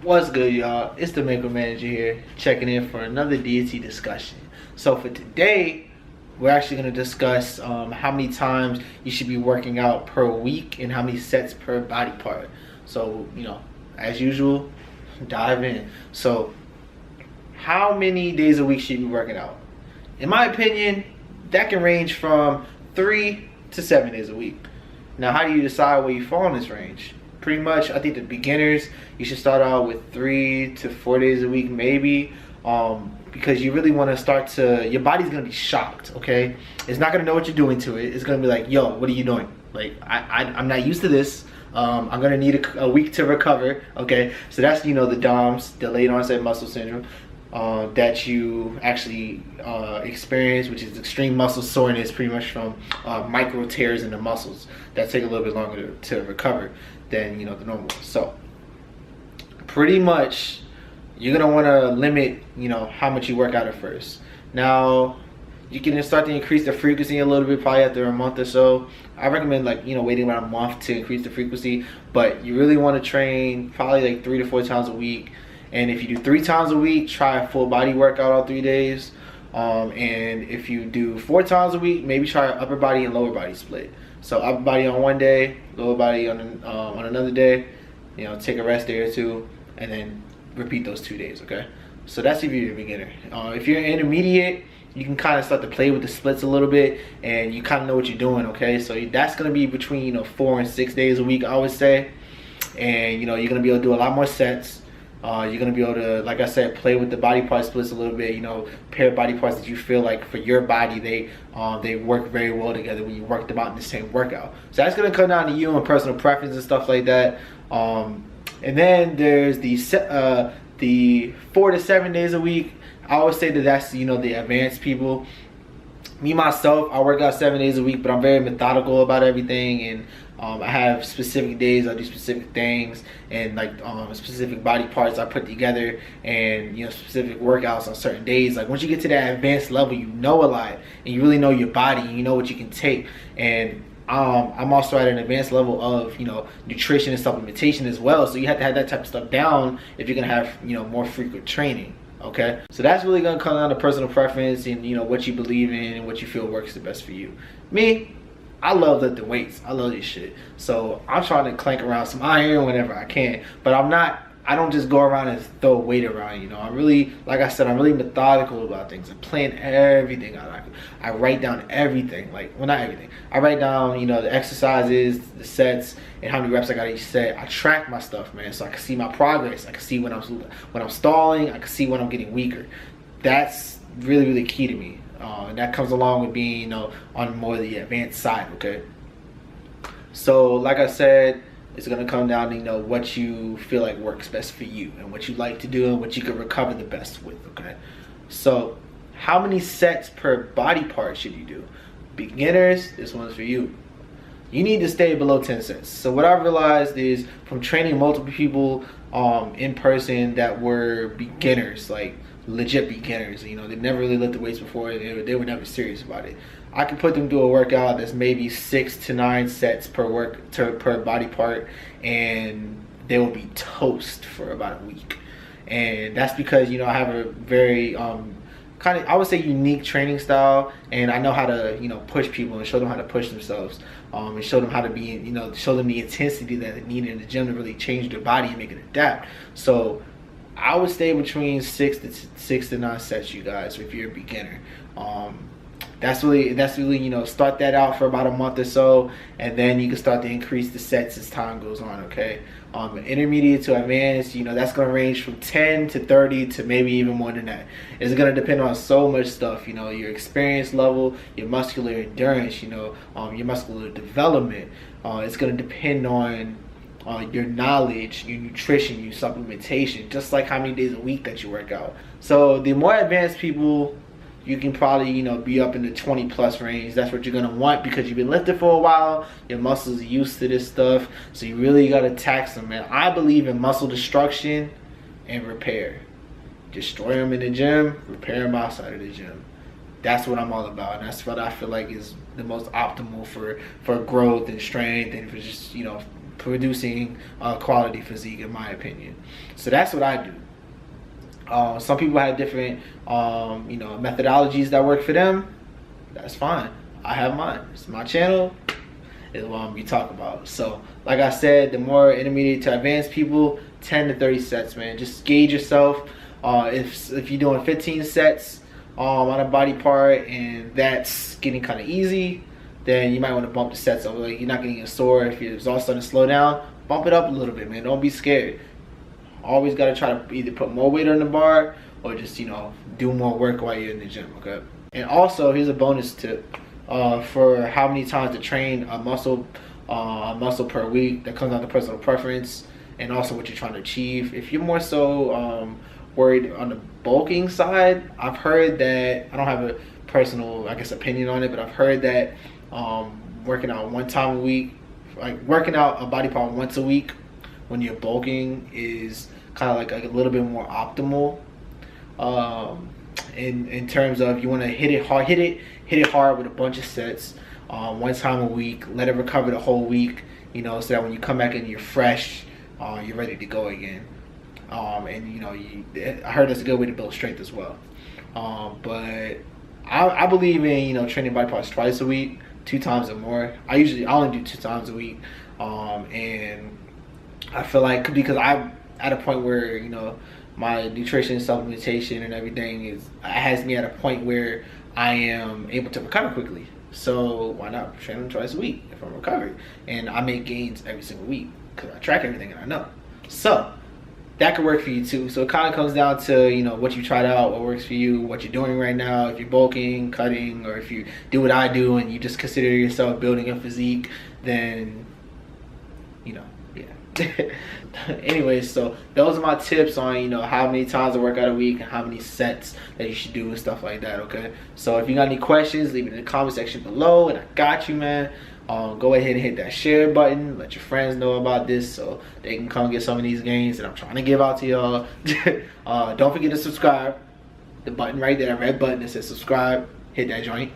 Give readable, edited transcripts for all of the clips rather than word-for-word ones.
What's good, y'all? It's the Maker Manager here, checking in for another Deity discussion. So for today, we're actually going to discuss how many times you should be working out per week and how many sets per body part. So, as usual, dive in. So, how many days a week should you be working out? In my opinion, that can range from 3 to 7 days a week. Now, how do you decide where you fall in this range? Pretty much, I think the beginners, you should start out with 3 to 4 days a week, maybe, because you really want to start to, your body's going to be shocked, okay? It's not going to know what you're doing to it. It's going to be like, yo, what are you doing? Like, I'm not used to this. I'm going to need a week to recover, okay? So that's, the DOMS, delayed onset muscle syndrome, that you actually experience, which is extreme muscle soreness, pretty much from micro tears in the muscles that take a little bit longer to recover than the normal. So pretty much you're gonna want to limit how much you work out at first. Now you can start to increase the frequency a little bit, probably after a month or so. I recommend waiting around a month to increase the frequency, but you really want to train probably like 3 to 4 times a week. And if you do 3 times a week, try a full body workout all 3 days. And if you do 4 times a week, maybe try an upper body and lower body split. So upper body on one day, lower body on another day. Take a rest day or two, and then repeat those 2 days. Okay. So that's if you're a beginner. If you're intermediate, you can kind of start to play with the splits a little bit, and you kind of know what you're doing. Okay. So that's gonna be between 4 and 6 days a week, I would say. And you're gonna be able to do a lot more sets. You're going to be able to, like I said, play with the body part splits a little bit, pair body parts that you feel like for your body, they work very well together when you work them out in the same workout. So that's going to come down to you and personal preference and stuff like that. And then there's the 4 to 7 days a week. I always say that's, the advanced people. Me, myself, I work out 7 days a week, but I'm very methodical about everything, and I have specific days I do specific things, and specific body parts I put together, and specific workouts on certain days. Like once you get to that advanced level, you know a lot, and you really know your body, and you know what you can take. And I'm also at an advanced level of nutrition and supplementation as well. So you have to have that type of stuff down if you're gonna have more frequent training. Okay, so that's really gonna come down to personal preference and what you believe in and what you feel works the best for you. Me, I love lifting weights. I love this shit. So I'm trying to clank around some iron whenever I can, but I don't just go around and throw weight around. I'm really, like I said, I'm really methodical about things. I plan everything out. I write down everything. Well, not everything. I write down, the exercises, the sets, and how many reps I got each set. I track my stuff, man, so I can see my progress. I can see when I'm stalling. I can see when I'm getting weaker. That's really, really key to me. And that comes along with being, on more of the advanced side, okay? So, like I said, it's going to come down to, what you feel like works best for you and what you like to do and what you can recover the best with, okay? So, how many sets per body part should you do? Beginners, this one's for you. You need to stay below 10 sets. So what I've realized is from training multiple people in person that were beginners, like legit beginners, they never really lifted weights before, they were never serious about it. I can put them through a workout that's maybe 6 to 9 sets per body part, and they will be toast for about a week. And that's because I have a very I would say unique training style, and I know how to push people and show them how to push themselves, and show them how to be show them the intensity that they need in the gym to really change their body and make it adapt. So I would stay between 6 to 9 sets, you guys, if you're a beginner. That's really start that out for about a month or so, and then you can start to increase the sets as time goes on. Okay, intermediate to advanced, that's going to range from 10 to 30 to maybe even more than that. It's going to depend on so much stuff, your experience level, your muscular endurance, your muscular development. It's going to depend on your knowledge, your nutrition, your supplementation, just like how many days a week that you work out. So the more advanced people, you can probably be up in the 20 plus range. That's what you're gonna want because you've been lifting for a while, your muscles are used to this stuff, so you really gotta tax them, man. I believe in muscle destruction and repair. Destroy them in the gym, repair them outside of the gym. That's what I'm all about, and that's what I feel like is the most optimal for growth and strength, and for just producing quality physique, in my opinion. So that's what I do. Some people have different methodologies that work for them. That's fine. I have mine. It's my channel. It's what I'm gonna be talking about. So like I said, the more intermediate to advanced people, 10 to 30 sets, man. Just gauge yourself. If you're doing 15 sets on a body part and that's getting kind of easy, then you might want to bump the sets up. Like, you're not getting sore. If it's all starting to slow down, bump it up a little bit, man. Don't be scared. Always got to try to either put more weight on the bar or just, do more work while you're in the gym, okay? And also, here's a bonus tip for how many times to train a muscle per week. That comes down to personal preference and also what you're trying to achieve. If you're more so worried on the bulking side, I've heard that, I don't have a personal, I guess, opinion on it, but I've heard that working out one time a week, like working out a body part once a week when you're bulking, is kind of like a little bit more optimal. In terms of, you want to hit it hard with a bunch of sets, one time a week, let it recover the whole week, so that when you come back in, you're fresh, you're ready to go again. And I heard that's a good way to build strength as well. But I believe in training body parts twice a week, 2 times or more. I only do 2 times a week, and I feel like, because I'm at a point where my nutrition, supplementation, and everything has me at a point where I am able to recover quickly. So why not train them twice a week if I'm recovering? And I make gains every single week because I track everything and I know. So that could work for you too. So it kind of comes down to what you tried out, what works for you, what you're doing right now. If you're bulking, cutting, or if you do what I do and you just consider yourself building a physique, then yeah. Anyways, so those are my tips on how many times to work out a week and how many sets that you should do and stuff like that. Okay, so if you got any questions, leave it in the comment section below and I got you, man. Go ahead and hit that share button, let your friends know about this so they can come get some of these gains that I'm trying to give out to y'all. Don't forget to subscribe. The button right there, that red button that says subscribe, hit that joint.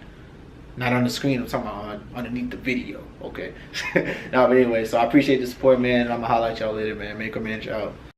Not on the screen, I'm talking about underneath the video, okay? No, but anyway, so I appreciate the support, man. I'm gonna holler at y'all later, man. Make a man out.